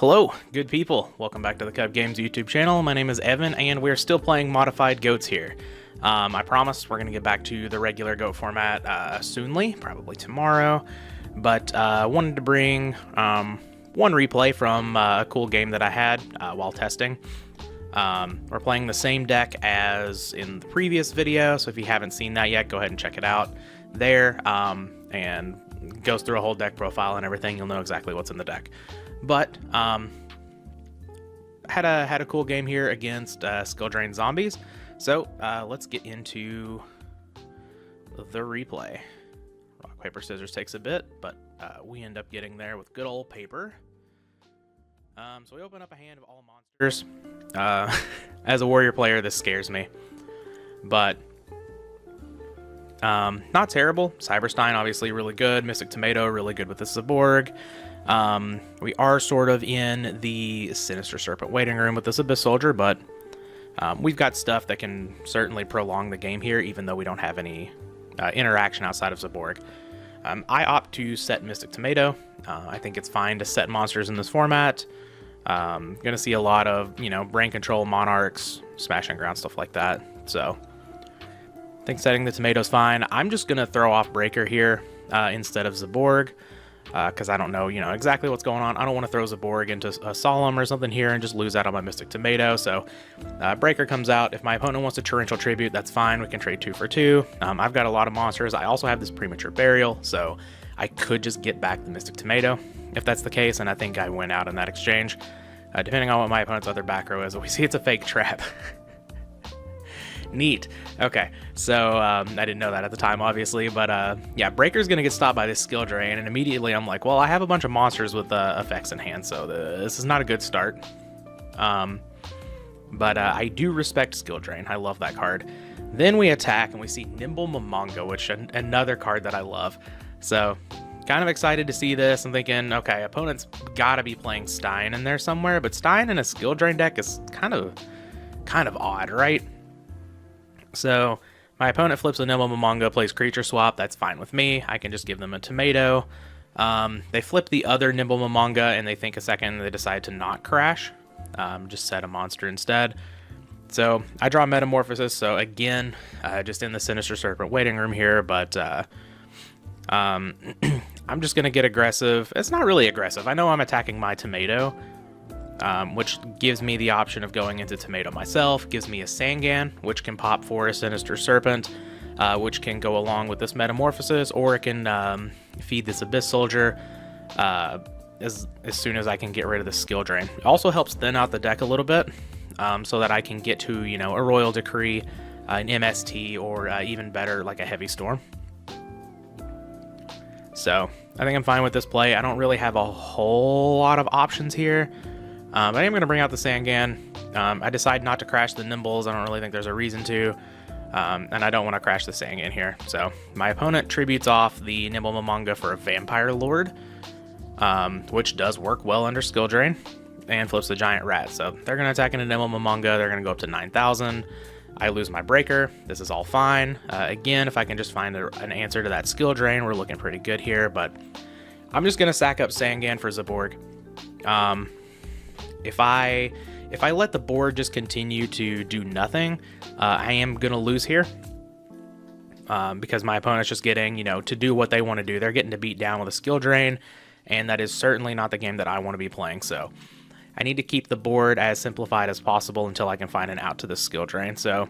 Hello, good people. Welcome back to the Kuhb Games YouTube channel. My name is Evan, and we're still playing modified goats here. I promise we're going to get back to the regular goat format soonly, probably tomorrow. But wanted to bring one replay from a cool game that I had while testing. We're playing the same deck as in the previous video, so if you haven't seen that yet, go ahead and check it out there. And goes through a whole deck profile and everything. You'll know exactly what's in the deck. But had a cool game here against skill drain zombies. So let's get into the replay. Rock paper scissors takes a bit, but we end up getting there with good old paper. So we open up a hand of all monsters. As a warrior player, this scares me, but not terrible. Cyberstein obviously really good. Mystic Tomato really good with the Zaborg. We are sort of in the Sinister Serpent waiting room with this Abyss Soldier, but we've got stuff that can certainly prolong the game here, even though we don't have any interaction outside of Zaborg. I opt to set Mystic Tomato. I think it's fine to set monsters in this format. Gonna see a lot of, brain control, monarchs, smash and ground, stuff like that. So I think setting the tomato's fine. I'm just gonna throw off Breaker here instead of Zaborg. Because I don't know, exactly what's going on. I don't want to throw Zaborg into a Solemn or something here and just lose out on my Mystic Tomato. So Breaker comes out. If my opponent wants a Torrential Tribute, that's fine. We can trade 2 for 2. I've got a lot of monsters. I also have this Premature Burial, so I could just get back the Mystic Tomato if that's the case, and I think I win out in that exchange. Depending on what my opponent's other back row is, we see it's a fake trap. Neat. Okay, so I didn't know that at the time, obviously, but yeah, Breaker's gonna get stopped by this skill drain, and immediately I'm like, well, I have a bunch of monsters with effects in hand, so this is not a good start. But I do respect skill drain. I love that card. Then we attack, and we see Nimble Momonga, which another card that I love. So kind of excited to see this. I'm thinking, okay, opponent's gotta be playing Stein in there somewhere, but Stein in a skill drain deck is kind of odd, right? So my opponent flips a Nimble Momonga, plays Creature Swap. That's fine with me. I can just give them a Tomato. They flip the other Nimble Momonga, and they think a second, and they decide to not crash. Just set a monster instead. So I draw Metamorphosis. So again, just in the Sinister Serpent waiting room here, but I'm just going to get aggressive. It's not really aggressive. I know I'm attacking my Tomato, which gives me the option of going into Tomato myself, gives me a Sangan, which can pop for a Sinister Serpent, which can go along with this Metamorphosis, or it can feed this Abyss Soldier as soon as I can get rid of the skill drain. It also helps thin out the deck a little bit, so that I can get to, a Royal Decree, an MST, or even better, like a Heavy Storm. So I think I'm fine with this play. I don't really have a whole lot of options here. But I am going to bring out the Sangan. I decide not to crash the Nimbles. I don't really think there's a reason to. And I don't want to crash the Sangan here. So my opponent tributes off the Nimble Momonga for a Vampire Lord, which does work well under skill drain, and flips the Giant Rat. So they're going to attack into Nimble Momonga. They're going to go up to 9,000. I lose my Breaker. This is all fine. Again, if I can just find an answer to that skill drain, we're looking pretty good here. But I'm just going to sack up Sangan for Zaborg. If I let the board just continue to do nothing, I am going to lose here. Because my opponent's just getting, to do what they want to do. They're getting to beat down with a skill drain, and that is certainly not the game that I want to be playing. So I need to keep the board as simplified as possible until I can find an out to the skill drain. So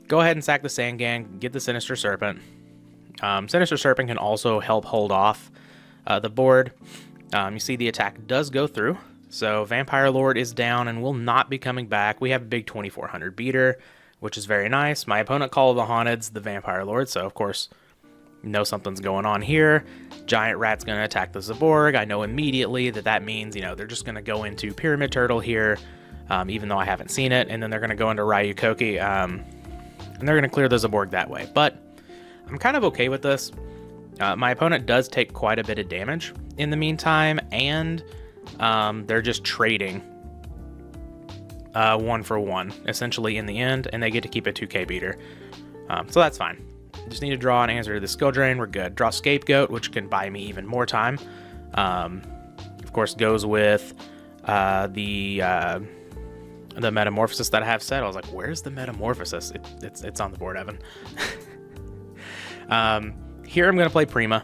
go ahead and sack the Sangan, get the Sinister Serpent. Sinister Serpent can also help hold off the board. You see the attack does go through. So Vampire Lord is down and will not be coming back. We have a big 2400 beater, which is very nice. My opponent Call of the Haunted's the Vampire Lord, so of course know something's going on here. Giant Rat's going to attack the Zaborg. I know immediately that means, they're just going to go into Pyramid Turtle here, even though I haven't seen it, and then they're going to go into Ryu Koki, and they're going to clear the Zaborg that way. But I'm kind of okay with this. My opponent does take quite a bit of damage in the meantime, and they're just trading 1 for 1 essentially in the end, and they get to keep a 2k beater. So that's fine. Just need to draw an answer to the skill drain. We're good. Draw Scapegoat, which can buy me even more time. Of course, goes with the Metamorphosis that I have set. I was like, where's the Metamorphosis? It's on the board, Evan. Here I'm going to play Prima.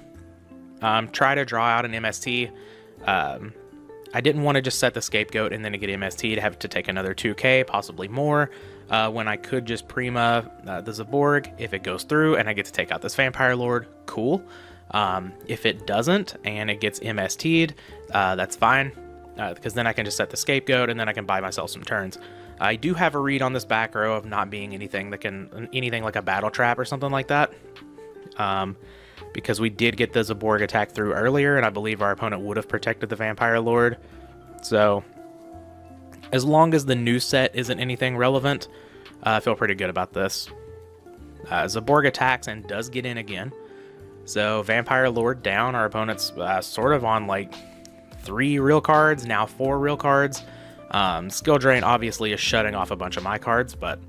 Try to draw out an MST. I didn't want to just set the Scapegoat and then get MST to have to take another 2k, possibly more, when I could just Prima the Zaborg. If it goes through and I get to take out this Vampire Lord, cool. If it doesn't and it gets MST'd, that's fine, because then I can just set the Scapegoat and then I can buy myself some turns. I do have a read on this back row of not being anything like a Battle Trap or something like that. Because we did get the Zaborg attack through earlier, and I believe our opponent would have protected the Vampire Lord. So, as long as the new set isn't anything relevant, I feel pretty good about this. Zaborg attacks and does get in again. So, Vampire Lord down. Our opponent's sort of on like 3 real cards, now 4 real cards. Skill Drain obviously is shutting off a bunch of my cards, but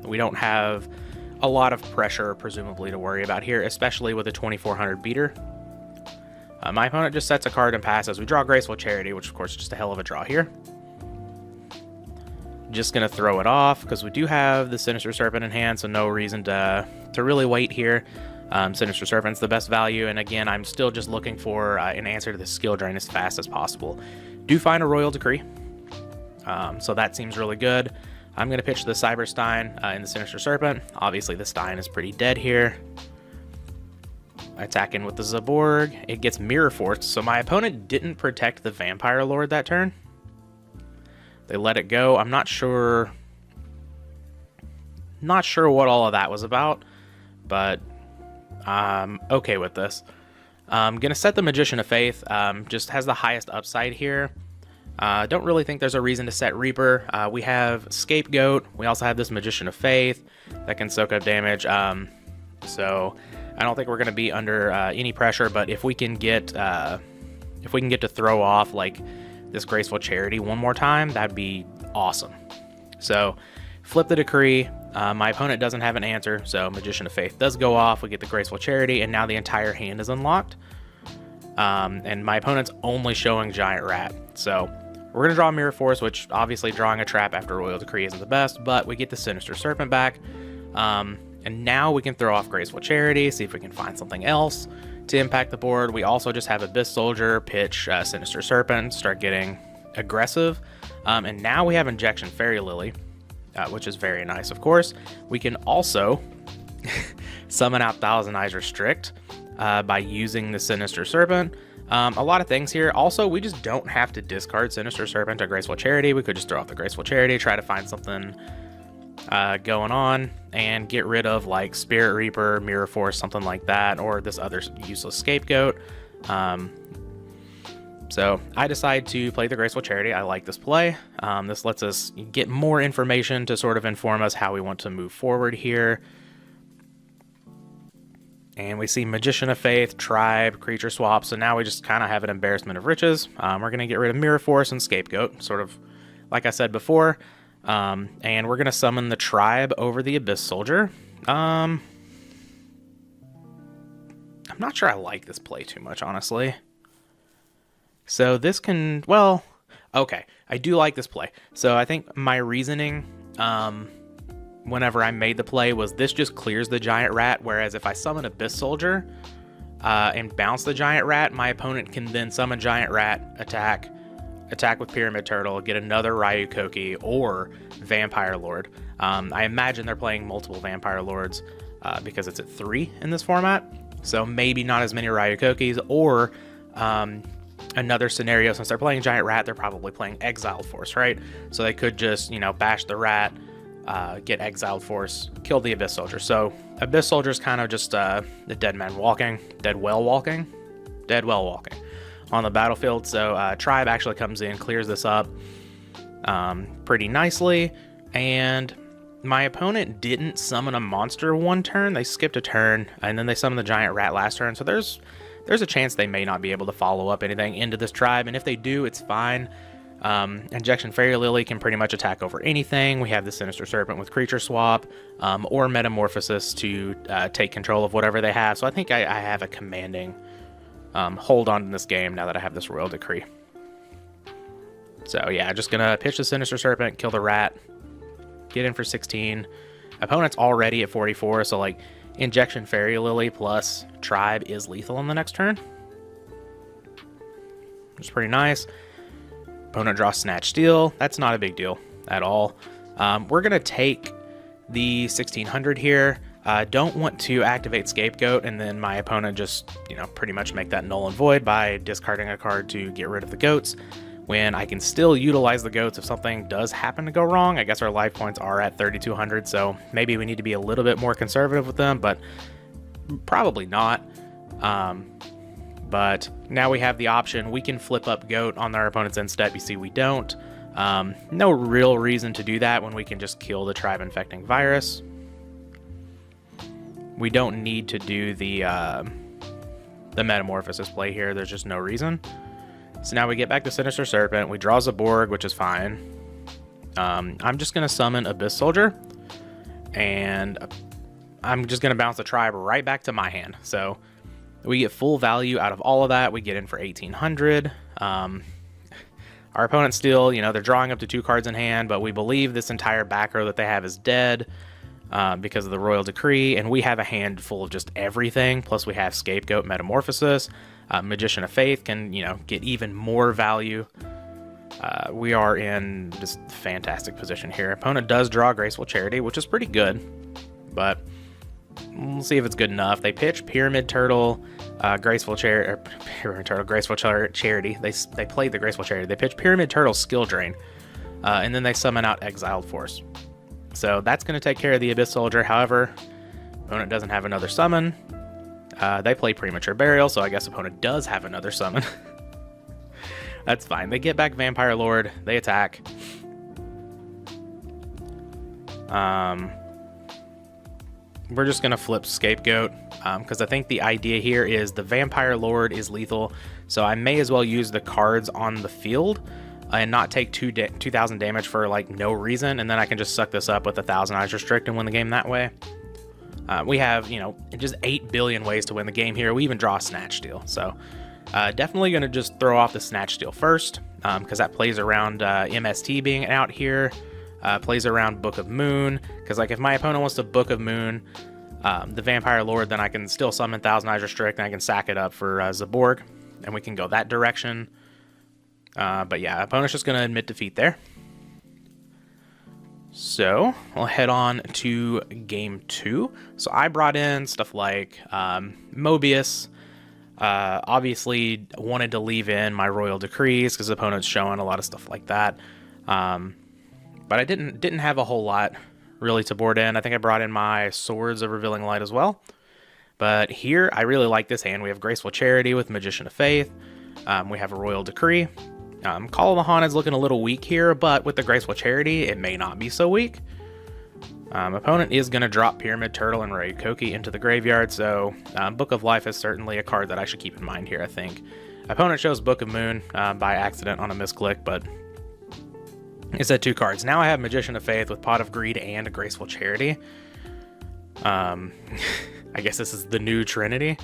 we don't have a lot of pressure, presumably, to worry about here, especially with a 2400 beater. My opponent just sets a card and passes. We draw Graceful Charity, which, of course, is just a hell of a draw here. Just going to throw it off, because we do have the Sinister Serpent in hand, so no reason to really wait here. Sinister Serpent's the best value, and again, I'm still just looking for an answer to the Skill Drain as fast as possible. Do find a Royal Decree, so that seems really good. I'm going to pitch the Cyberstein in the Sinister Serpent. Obviously, the Stein is pretty dead here. Attacking with the Zaborg. It gets Mirror Force, so my opponent didn't protect the Vampire Lord that turn. They let it go. I'm not sure what all of that was about, but I'm okay with this. I'm going to set the Magician of Faith. Just has the highest upside here. Don't really think there's a reason to set Reaper. We have Scapegoat. We also have this Magician of Faith that can soak up damage. So I don't think we're going to be under any pressure. But if we can get to throw off like this Graceful Charity one more time, that'd be awesome. So flip the Decree. My opponent doesn't have an answer, so Magician of Faith does go off. We get the Graceful Charity, and now the entire hand is unlocked. And my opponent's only showing Giant Rat, so we're going to draw Mirror Force, which obviously drawing a trap after Royal Decree isn't the best, but we get the Sinister Serpent back. And now we can throw off Graceful Charity, see if we can find something else to impact the board. We also just have Abyss Soldier, pitch Sinister Serpent, start getting aggressive. And now we have Injection Fairy Lily, which is very nice, of course. We can also summon out Thousand Eyes Restrict by using the Sinister Serpent. A lot of things here. Also, we just don't have to discard Sinister Serpent or Graceful Charity. We could just throw off the Graceful Charity, try to find something going on, and get rid of like Spirit Reaper, Mirror Force, something like that, or this other useless Scapegoat. So I decide to play the Graceful Charity. I like this play. This lets us get more information to sort of inform us how we want to move forward here. And we see Magician of Faith, Tribe, Creature Swap. So now we just kind of have an embarrassment of riches. We're going to get rid of Mirror Force and Scapegoat, sort of like I said before. And we're going to summon the Tribe over the Abyss Soldier. I'm not sure I like this play too much, honestly. So this can, well, okay, I do like this play. So I think my reasoning whenever I made the play was this just clears the Giant Rat, whereas if I summon Abyss Soldier and bounce the Giant Rat, my opponent can then summon Giant Rat, attack with Pyramid Turtle, get another Ryukoki or Vampire Lord. I imagine they're playing multiple Vampire Lords because it's at 3 in this format, so maybe not as many Ryukokis, or another scenario, since they're playing Giant Rat, they're probably playing Exiled Force, right? So they could just, bash the Rat, get Exiled Force, kill the Abyss Soldier. So Abyss Soldier is kind of just the dead well walking on the battlefield. So Tribe actually comes in, clears this up pretty nicely, and my opponent didn't summon a monster one turn. They skipped a turn, and then they summoned the Giant Rat last turn. So there's a chance they may not be able to follow up anything into this Tribe, and if they do, it's fine. Injection Fairy Lily can pretty much attack over anything. We have the Sinister Serpent with Creature Swap, or Metamorphosis to take control of whatever they have. So I think I have a commanding hold on in this game now that I have this Royal Decree. So yeah, just gonna pitch the Sinister Serpent, kill the rat, get in for 16. Opponent's already at 44, so like Injection Fairy Lily plus Tribe is lethal on the next turn, which is pretty nice. Opponent draws Snatch Steal. That's not a big deal at all. We're gonna take the 1600 here. Don't want to activate Scapegoat and then my opponent just, you know, pretty much make that null and void by discarding a card to get rid of the goats, when I can still utilize the goats if something does happen to go wrong. I guess our life points are at 3200, so maybe we need to be a little bit more conservative with them, but probably not. But now we have the option. We can flip up goat on our opponent's end step. You see we don't. No real reason to do that when we can just kill the Tribe Infecting Virus. We don't need to do the Metamorphosis play here. There's just no reason. So now we get back to Sinister Serpent. We draw Zaborg, which is fine. I'm just going to summon Abyss Soldier. And I'm just going to bounce the Tribe right back to my hand. So we get full value out of all of that. We get in for 1800. Our opponent's still, you know, they're drawing up to 2 cards in hand, but we believe this entire back row that they have is dead because of the Royal Decree. And we have a hand full of just everything. Plus we have Scapegoat, Metamorphosis. Magician of Faith can, you know, get even more value. We are in just fantastic position here. Opponent does draw Graceful Charity, which is pretty good, but we'll see if it's good enough. They pitch Pyramid Turtle, Graceful Charity. They played the Graceful Charity. They pitch Pyramid Turtle, Skill Drain, and then they summon out Exiled Force. So that's going to take care of the Abyss Soldier. However, opponent doesn't have another summon. They play Premature Burial, so I guess opponent does have another summon. That's fine. They get back Vampire Lord. They attack. We're just going to flip Scapegoat because I think the idea here is the Vampire Lord is lethal, so I may as well use the cards on the field and not take 2,000 damage for like no reason, and then I can just suck this up with 1,000 Eyes Restrict and win the game that way. We have, you know, just 8 billion ways to win the game here. We even draw Snatch Steal. So definitely going to just throw off the Snatch Steal first because that plays around MST being out here. Plays around Book of Moon. Because like if my opponent wants to Book of Moon the Vampire Lord, then I can still summon 1,000 Eyes Restrict and I can sack it up for Zaborg. And we can go that direction. But yeah, opponent's just going to admit defeat there. So we'll head on to game 2. So I brought in stuff like Mobius. Obviously wanted to leave in my Royal Decrees because the opponent's showing a lot of stuff like that. But I didn't have a whole lot really to board in. I think I brought in my Swords of Revealing Light as well. But here I really like this hand. We have Graceful Charity with Magician of Faith. We have a Royal Decree. Call of the Haunted is looking a little weak here, but with the Graceful Charity, it may not be so weak. Opponent is going to drop Pyramid Turtle and Raikoki into the graveyard, so Book of Life is certainly a card that I should keep in mind here, I think. Opponent shows Book of Moon by accident on a misclick, but it's at 2 cards. Now I have Magician of Faith with Pot of Greed and a Graceful Charity. I guess this is the new Trinity.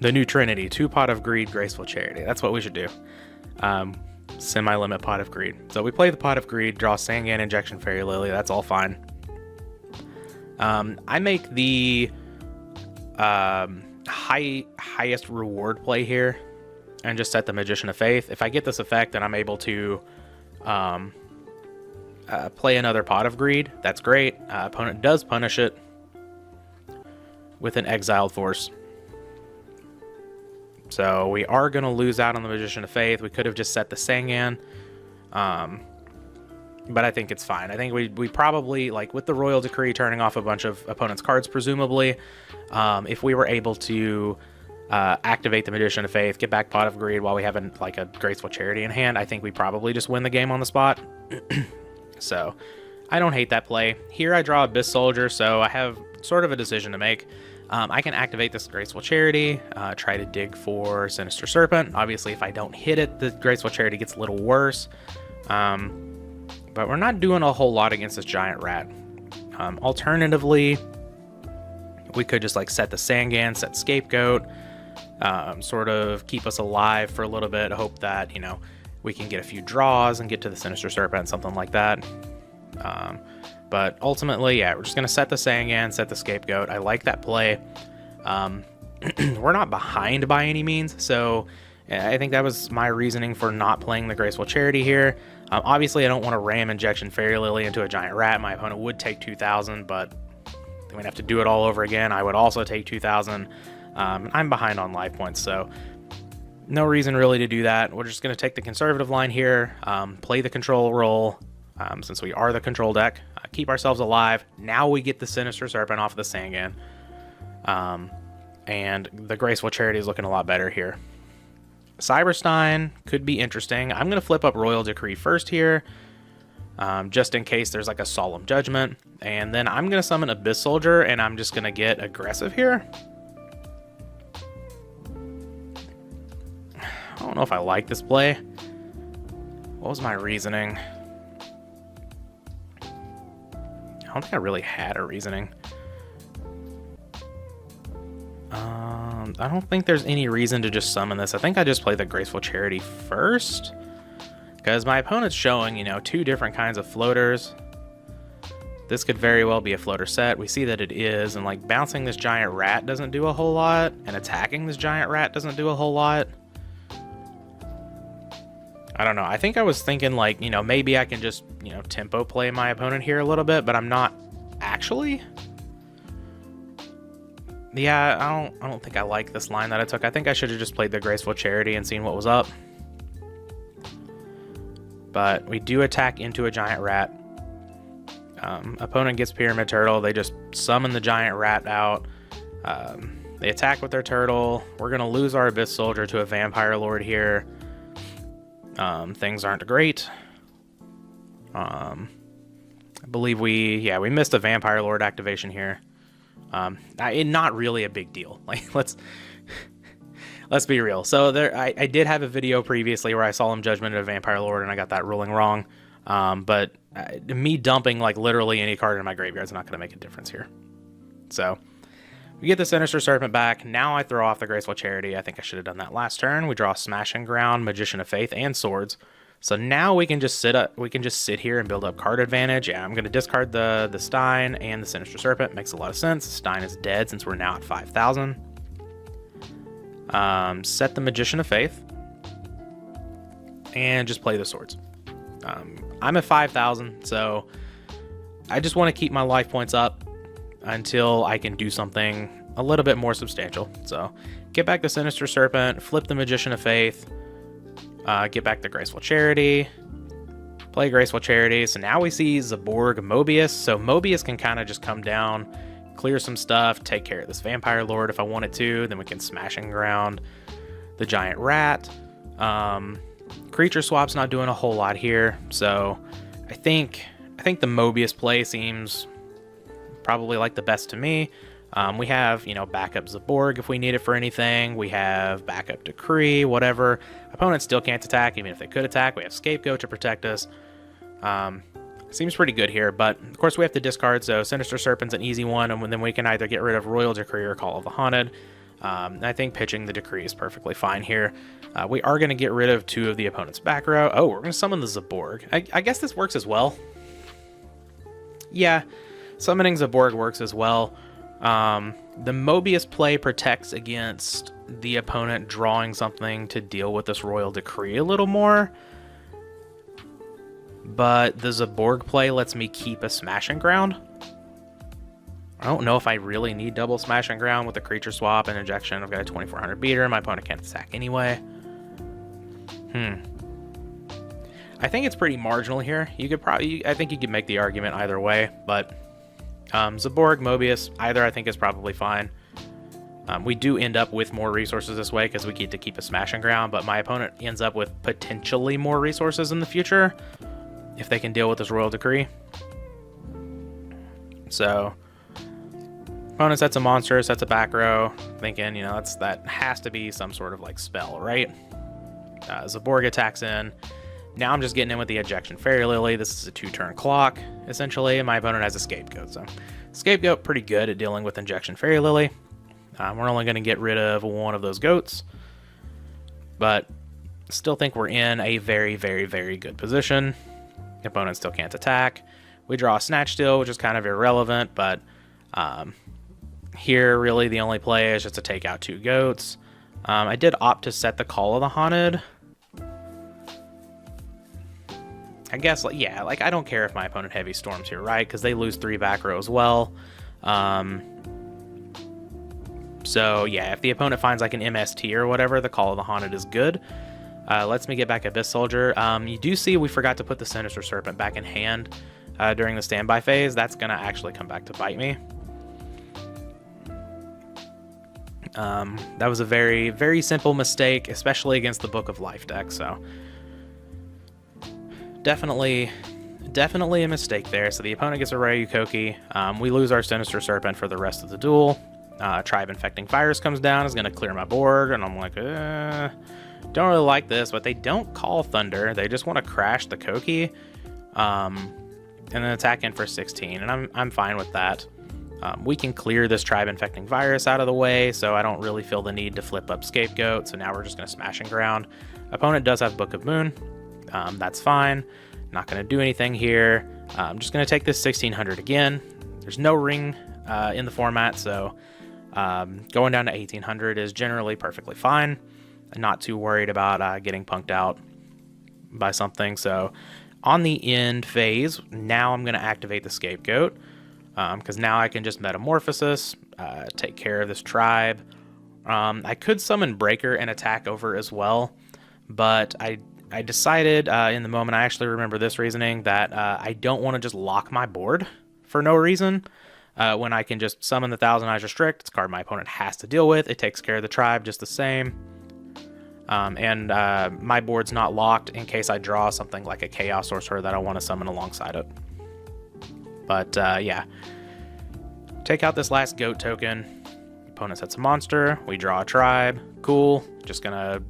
The new Trinity, 2 Pot of Greed, Graceful Charity. That's what we should do. Semi-limit Pot of Greed. So we play the Pot of Greed, draw Sangan, Injection Fairy Lily. That's all fine. I make the highest reward play here and just set the Magician of Faith. If I get this effect, then I'm able to play another Pot of Greed. That's great. Opponent does punish it with an Exiled Force. So we are going to lose out on the Magician of Faith. We could have just set the Sangan. But I think it's fine. I think we probably, like with the Royal Decree turning off a bunch of opponent's cards, presumably, if we were able to activate the Magician of Faith, get back Pot of Greed while we have a Graceful Charity in hand, I think we probably just win the game on the spot. So I don't hate that play. Here I draw Abyss Soldier, so I have sort of a decision to make. I can activate this Graceful Charity, try to dig for Sinister Serpent. Obviously, if I don't hit it, the Graceful Charity gets a little worse. But we're not doing a whole lot against this giant rat. Alternatively, we could just like set the Sangan, set Scapegoat, sort of keep us alive for a little bit. Hope that, we can get a few draws and get to the Sinister Serpent, something like that. But ultimately, yeah, we're just going to set the Sangan, set the Scapegoat. I like that play. We're not behind by any means, so I think that was my reasoning for not playing the Graceful Charity here. Obviously, I don't want to ram Injection Fairy Lily into a giant rat. My opponent would take 2,000, but we'd have to do it all over again. I would also take 2,000. I'm behind on life points, so no reason really to do that. We're just going to take the conservative line here, play the control role, since we are the control deck, keep ourselves alive. Now we get the Sinister Serpent off of the Sangan, and the Graceful Charity is looking a lot better here. Cyberstein could be interesting. I'm going to flip up Royal Decree first here, just in case there's like a Solemn Judgment, and then I'm going to summon Abyss Soldier, and I'm just going to get aggressive here. I don't know if I like this play. What was my reasoning? I don't think I really had a reasoning. I don't think there's any reason to just summon this. I think I just play the Graceful Charity first, because my opponent's showing, two different kinds of floaters. This could very well be a floater set. We see that it is, and like bouncing this giant rat doesn't do a whole lot, and attacking this giant rat doesn't do a whole lot. I don't know. I think I was thinking like, maybe I can just, tempo play my opponent here a little bit, but I'm not actually. Yeah, I don't think I like this line that I took. I think I should have just played the Graceful Charity and seen what was up. But we do attack into a giant rat. Opponent gets Pyramid Turtle. They just summon the giant rat out. They attack with their turtle. We're going to lose our Abyss Soldier to a Vampire Lord here. Things aren't great. I believe we missed a Vampire Lord activation here. Not really a big deal. Like, let's be real. So I did have a video previously where I Solemn Judgment a Vampire Lord, and I got that ruling wrong. But me dumping like literally any card in my graveyard is not going to make a difference here. So we get the Sinister Serpent back. Now I throw off the Graceful Charity. I think I should have done that last turn. We draw Smashing Ground, Magician of Faith, and Swords. So now we can just sit here and build up card advantage. Yeah, I'm going to discard the Stein and the Sinister Serpent. Makes a lot of sense. Stein is dead since we're now at 5,000. Set the Magician of Faith. And just play the Swords. I'm at 5,000, so I just want to keep my life points up until I can do something a little bit more substantial. So get back the Sinister Serpent, flip the Magician of Faith, get back the Graceful Charity, play Graceful Charity. So now we see Zaborg Mobius. So Mobius can kind of just come down, clear some stuff, take care of this Vampire Lord if I wanted to. Then we can Smashing Ground the giant rat. Creature swap's not doing a whole lot here. So I think the Mobius play seems probably like the best to me. We have, backup Zaborg if we need it for anything. We have backup Decree, whatever. Opponents still can't attack, even if they could attack. We have Scapegoat to protect us. Seems pretty good here, but of course we have to discard, so Sinister Serpent's an easy one, and then we can either get rid of Royal Decree or Call of the Haunted. I think pitching the Decree is perfectly fine here. We are going to get rid of 2 of the opponent's back row. Oh, we're going to summon the Zaborg. I guess this works as well. Yeah, summoning Zaborg works as well. The Mobius play protects against the opponent drawing something to deal with this Royal Decree a little more. But the Zaborg play lets me keep a Smashing Ground. I don't know if I really need double Smashing Ground with a creature swap and injection. I've got a 2400 beater. My opponent can't attack anyway. I think it's pretty marginal here. I think you could make the argument either way, but Zaborg, Mobius, either I think is probably fine. We do end up with more resources this way because we get to keep a Smashing Ground, but my opponent ends up with potentially more resources in the future if they can deal with this Royal Decree. So opponent sets a monster, sets a back row, thinking, that has to be some sort of like spell, right? Zaborg attacks in. Now I'm just getting in with the Ejection Fairy Lily. This is a 2-turn clock, essentially, and my opponent has a Scapegoat. So Scapegoat, pretty good at dealing with Injection Fairy Lily. We're only going to get rid of one of those goats, but still think we're in a very, very, very good position. The opponent still can't attack. We draw a Snatch Steal, which is kind of irrelevant, but here really the only play is just to take out 2 goats. I did opt to set the Call of the Haunted. I guess, yeah, like I don't care if my opponent heavy storms here, right? Because they lose 3 back row as well. So yeah, if the opponent finds like an MST or whatever, the Call of the Haunted is good. Lets me get back Abyss Soldier. You do see we forgot to put the Sinister Serpent back in hand during the standby phase. That's going to actually come back to bite me. That was a very, very simple mistake, especially against the Book of Life deck, so definitely a mistake there. So the opponent gets a Ryu Koki. We lose our Sinister Serpent for the rest of the duel. Tribe Infecting Virus comes down, is going to clear my board, and I'm like, don't really like this, but they don't call Thunder. They just want to crash the Koki, and then attack in for 16, and I'm fine with that. We can clear this Tribe Infecting Virus out of the way, so I don't really feel the need to flip up Scapegoat, so now we're just going to Smash and Ground. Opponent does have Book of Moon. That's fine. Not going to do anything here. I'm just going to take this 1600 again. There's no ring in the format, so going down to 1800 is generally perfectly fine. I'm not too worried about getting punked out by something. So on the end phase, now I'm going to activate the Scapegoat, because now I can just Metamorphosis, take care of this tribe. I could summon Breaker and attack over as well, but I decided in the moment, I actually remember this reasoning, that I don't want to just lock my board for no reason. When I can just summon the Thousand Eyes Restrict, it's a card my opponent has to deal with. It takes care of the tribe just the same. And my board's not locked in case I draw something like a Chaos Sorcerer that I want to summon alongside it. But yeah, take out this last goat token. Opponent sets a monster. We draw a tribe. Cool. Just gonna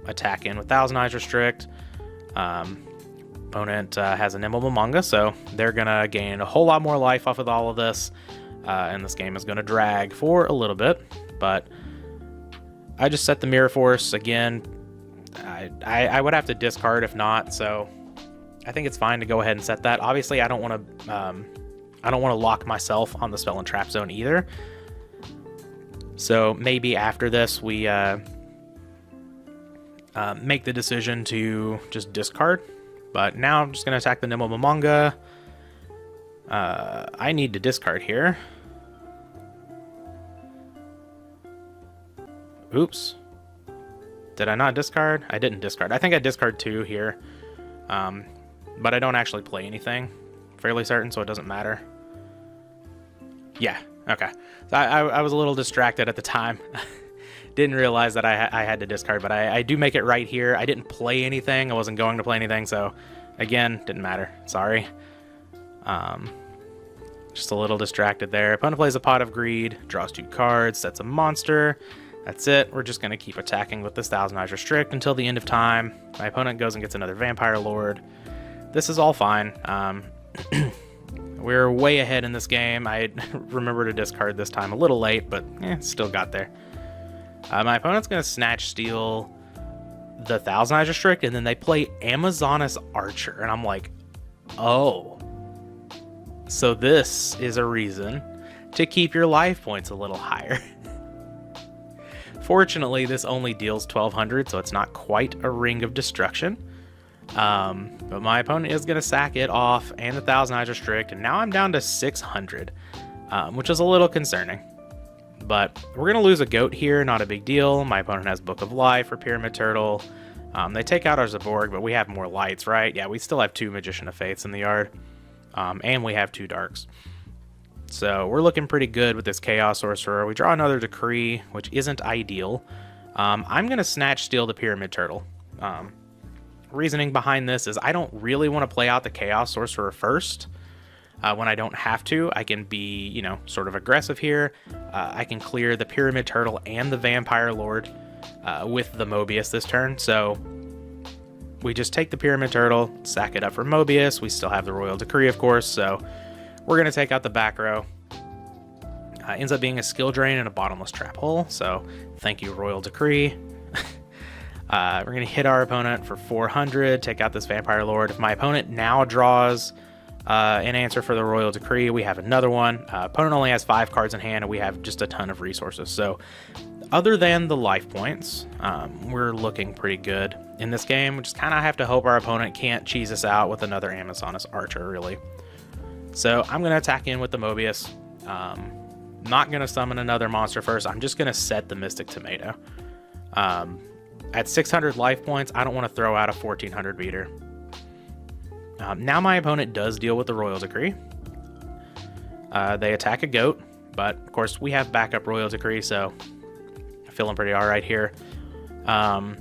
attack in with Thousand Eyes Restrict. Opponent has a Nimble Momonga, so they're gonna gain a whole lot more life off of all of this, and this game is gonna drag for a little bit. But I just set the Mirror Force again. I would have to discard if not, so I think it's fine to go ahead and set that. Obviously, I don't want to lock myself on the Spell and Trap Zone either. So maybe after this we make the decision to just discard. But now I'm just going to attack the Nimble Momonga. I need to discard here. Oops. Did I not discard? I didn't discard. I think I discard 2 here. But I don't actually play anything. Fairly certain, so it doesn't matter. Yeah, okay. So I was a little distracted at the time. Didn't realize that I had to discard, but I do make it right here. I didn't play anything. I wasn't going to play anything, so again, didn't matter. Sorry. Just a little distracted there. Opponent plays a Pot of Greed, draws 2 cards, sets a monster. That's it. We're just going to keep attacking with this Thousand Eyes Restrict until the end of time. My opponent goes and gets another Vampire Lord. This is all fine. We're way ahead in this game. I remember to discard this time a little late, but still got there. My opponent's going to Snatch Steal the Thousand Eyes Restrict, and then they play Amazoness Archer. And I'm like, oh. So this is a reason to keep your life points a little higher. Fortunately, this only deals 1200, so it's not quite a Ring of Destruction. But my opponent is going to sack it off and the Thousand Eyes Restrict, and now I'm down to 600, which is a little concerning. But we're going to lose a goat here, not a big deal. My opponent has Book of Life or Pyramid Turtle. They take out our Zaborg, but we have more lights, right? Yeah, we still have 2 Magician of Faiths in the yard, and we have 2 Darks. So we're looking pretty good with this Chaos Sorcerer. We draw another Decree, which isn't ideal. I'm going to Snatch Steal the Pyramid Turtle. Reasoning behind this is I don't really want to play out the Chaos Sorcerer first. When I don't have to, I can be, sort of aggressive here. I can clear the Pyramid Turtle and the Vampire Lord with the Mobius this turn. So we just take the Pyramid Turtle, sack it up for Mobius. We still have the Royal Decree, of course, so we're going to take out the back row. Ends up being a skill drain and a bottomless trap hole, so thank you, Royal Decree. We're going to hit our opponent for 400, take out this Vampire Lord. If my opponent now draws an answer for the Royal Decree, we have another one. Opponent only has 5 cards in hand, and we have just a ton of resources. So other than the life points, we're looking pretty good in this game. We just kind of have to hope our opponent can't cheese us out with another Amazonas Archer, really. So I'm going to attack in with the Mobius. Not going to summon another monster first. I'm just going to set the Mystic Tomato. At 600 life points, I don't want to throw out a 1400 beater. Now my opponent does deal with the Royal Decree. They attack a goat, but of course we have backup Royal Decree, so I'm feeling pretty alright here. Not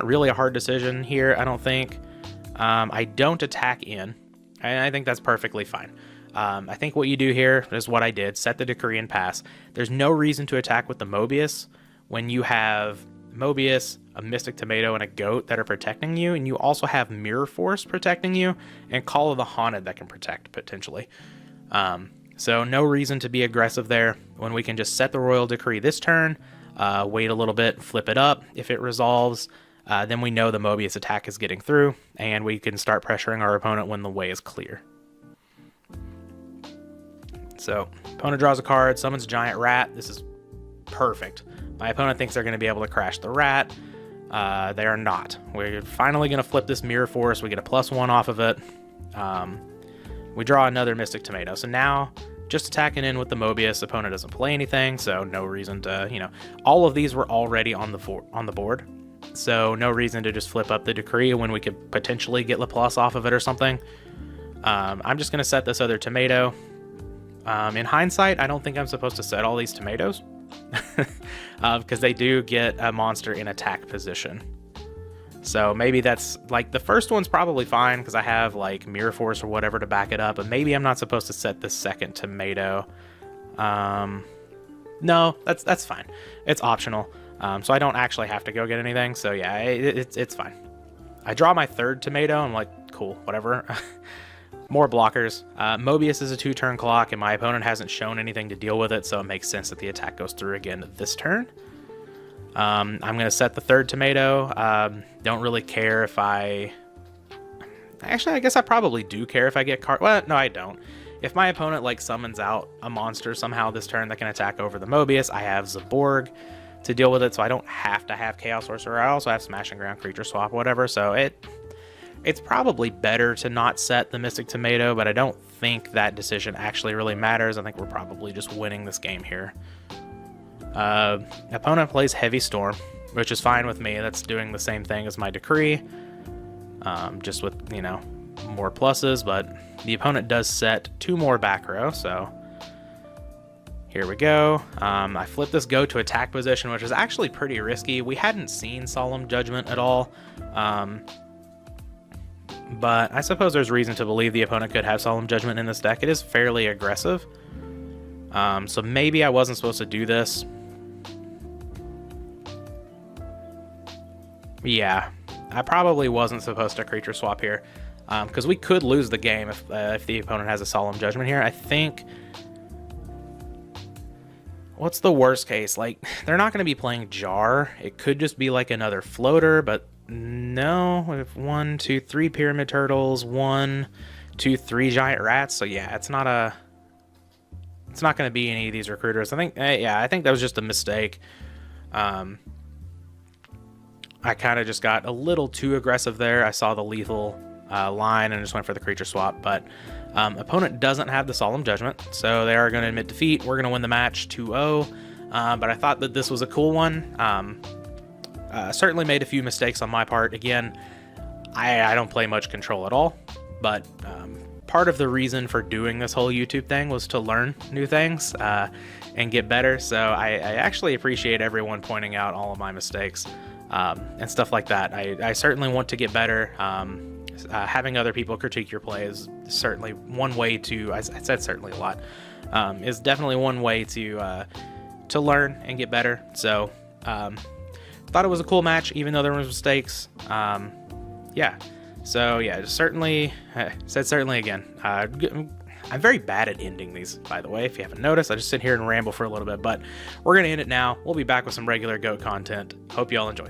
really a hard decision here, I don't think. I don't attack in, and I think that's perfectly fine. I think what you do here is what I did, set the Decree and pass. There's no reason to attack with the Mobius when you have Mobius, a Mystic Tomato, and a goat that are protecting you, and you also have Mirror Force protecting you, and Call of the Haunted that can protect, potentially. So no reason to be aggressive there when we can just set the Royal Decree this turn, wait a little bit, flip it up. If it resolves, then we know the Mobius attack is getting through, and we can start pressuring our opponent when the way is clear. So, opponent draws a card, summons Giant Rat. This is perfect. My opponent thinks they're going to be able to crash the rat. They are not. We're finally going to flip this Mirror Force. We get a +1 off of it. We draw another Mystic Tomato. So now, just attacking in with the Mobius. Opponent doesn't play anything, so no reason to, all of these were already on the board. So no reason to just flip up the Decree when we could potentially get Laplace off of it or something. I'm just going to set this other tomato. In hindsight, I don't think I'm supposed to set all these tomatoes. Because they do get a monster in attack position. So maybe that's, like, the first one's probably fine because I have, like, Mirror Force or whatever to back it up, but maybe I'm not supposed to set the second tomato. No, that's fine. It's optional. So I don't actually have to go get anything, so yeah, it's fine. I draw my third tomato, I'm like, cool, whatever. More blockers. Mobius is a 2-turn clock, and my opponent hasn't shown anything to deal with it, so it makes sense that the attack goes through again this turn. I'm going to set the third tomato. Don't really care if I... Actually, I guess I probably do care if I get card... Well, no, I don't. If my opponent, like, summons out a monster somehow this turn that can attack over the Mobius, I have Zaborg to deal with it, so I don't have to have Chaos Sorcerer. I also have Smash and Ground, Creature Swap, whatever, so it's probably better to not set the Mystic Tomato, but I don't think that decision actually really matters. I think we're probably just winning this game here. Opponent plays Heavy Storm, which is fine with me. That's doing the same thing as my Decree, just with, more pluses, but the opponent does set 2 more back row, so here we go. I flip this go to attack position, which is actually pretty risky. We hadn't seen Solemn Judgment at all. But I suppose there's reason to believe the opponent could have Solemn Judgment in this deck. It is fairly aggressive. So maybe I wasn't supposed to do this. Yeah, I probably wasn't supposed to creature swap here. Because we could lose the game if the opponent has a Solemn Judgment here. I think... What's the worst case? Like, they're not going to be playing Jar. It could just be like another floater, but... No, we have 1, 2, 3 Pyramid Turtles, 1, 2, 3 Giant Rats. So yeah, it's not going to be any of these recruiters. I think that was just a mistake. I kind of just got a little too aggressive there. I saw the lethal line and just went for the creature swap. But opponent doesn't have the Solemn Judgment, so they are going to admit defeat. We're going to win the match 2-0. But I thought that this was a cool one. Certainly made a few mistakes on my part. Again, I don't play much control at all, but part of the reason for doing this whole YouTube thing was to learn new things and get better. So I actually appreciate everyone pointing out all of my mistakes and stuff like that. I certainly want to get better. Having other people critique your play is certainly one way to, I said certainly a lot, is definitely one way to learn and get better. So thought it was a cool match, even though there were mistakes. Yeah. So yeah, certainly said certainly again. I'm very bad at ending these, by the way. If you haven't noticed, I just sit here and ramble for a little bit, but we're going to end it now. We'll be back with some regular GOAT content. Hope you all enjoy.